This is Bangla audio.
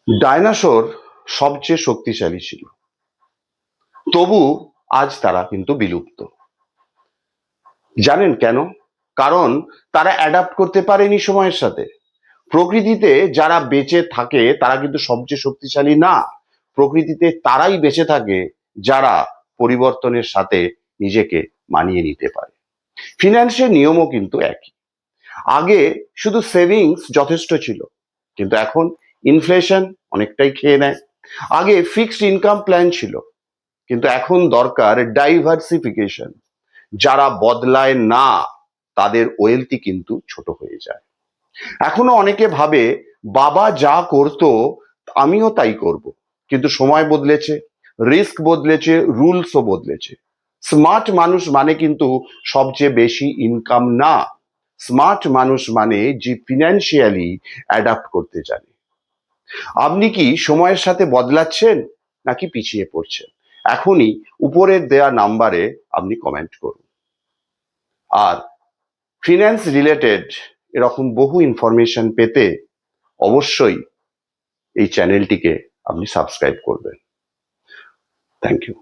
ডায়নোসর সবচেয়ে শক্তিশালী ছিল, তবু আজ তারা কিন্তু বিলুপ্ত। জানেন কেন? কারণ তারা অ্যাডাপ্ট করতে পারেনি সময়ের সাথে। প্রকৃতিতে যারা বেঁচে থাকে তারা কিন্তু সবচেয়ে শক্তিশালী না। প্রকৃতিতে তারাই বেঁচে থাকে যারা পরিবর্তনের সাথে নিজেকে মানিয়ে নিতে পারে। ফিন্যান্সের নিয়মও কিন্তু একই। আগে শুধু সেভিংস যথেষ্ট ছিল, কিন্তু এখন ইনফ্লেশন অনেকটাই খেয়ে নেয়। আগে ফিক্সড ইনকাম প্ল্যান ছিল, কিন্তু এখন দরকার ডাইভার্সিফিকেশন। যারা বদলায় না তাদের ওয়েলথই কিন্তু ছোট হয়ে যায়। এখনো অনেকে ভাবে বাবা যা করতো আমিও তাই করব, কিন্তু সময় বদলেছে, রিস্ক বদলেছে, রুলসও বদলেছে। স্মার্ট মানুষ মানে কিন্তু সবচেয়ে বেশি ইনকাম না। স্মার্ট মানুষ মানে যে ফিনান্সিয়ালি অ্যাডাপ্ট করতে জানে। আপনি কি সময়ের সাথে বদলাচ্ছেন নাকি পিছিয়ে পড়ছেন? এখনই উপরের দেয়া নাম্বারে আপনি কমেন্ট করুন। আর ফিন্যান্স রিলেটেড এরকম বহু ইনফরমেশন পেতে অবশ্যই এই চ্যানেলটিকে আপনি সাবস্ক্রাইব করবেন। Thank you.